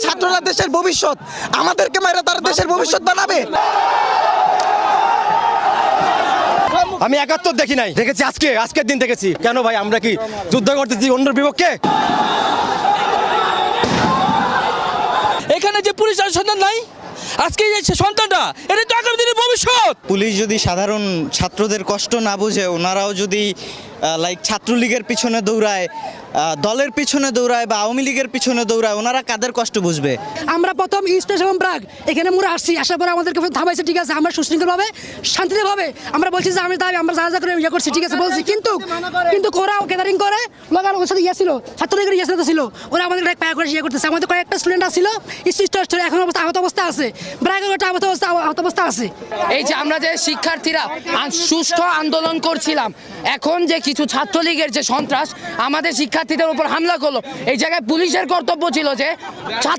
ছাত্ররা দেশের ভবিষ্যৎ, আমাদেরকে মাইরা তারা দেশের ভবিষ্যৎ বানাবে। আমি ৭১ দেখি নাই, দেখেছি আজকের দিন দেখেছি। কেন ভাই, আমরা কি যুদ্ধ করতেছি অন্যের বিপক্ষে? এখানে যে পুলিশের সন্তান নাই, আজকে যে সন্তানটা, এটা তো আগামী দিনের ভবিষ্যৎ। পুলিশ যদি সাধারণ ছাত্রদের কষ্ট না বুঝে, ওনারাও যদি ছাত্রলীগের পিছনে দৌড়ায়, দলের পিছনে দৌড়ায় বা আওয়ামী লীগের পিছনে দৌড়ায়, ওনারা কাদের কষ্ট বুঝবে? আমরা প্রথম স্টেশন এবং ব্রাগ এখানে মোড়ে আসছি, আসার পরে আমাদেরকে থামাইছে, ঠিক আছে, আমরা সুশৃঙ্খলভাবে শান্তিভাবে আমরা বলছি যে আমরা যা করে ইয়ে করছি, ঠিক আছে বলছি, কিন্তু ওরা গ্যাদারিং করে লোকাল ওর সাথে ইয়ে ছিল, ছাত্রলীগের ইয়ে সাথে ছিল, ওরা আমাদের পায়ে করে ইয়ে করতেছে। আমাদের কয়েকটা স্টুডেন্ট ছিল এখন অবস্থা আহত অবস্থা আছে, ব্রাগের ওটা আহত অবস্থা আছে। এই যে আমরা যে শিক্ষার্থীরা সুষ্ঠু আন্দোলন করছিলাম, এখন যে কিছু ছাত্রলীগের যে সন্ত্রাস আমাদের শিক্ষার্থীদের উপর হামলা করলো, এই জায়গায় পুলিশের কর্তব্য ছিল যে ছাত্র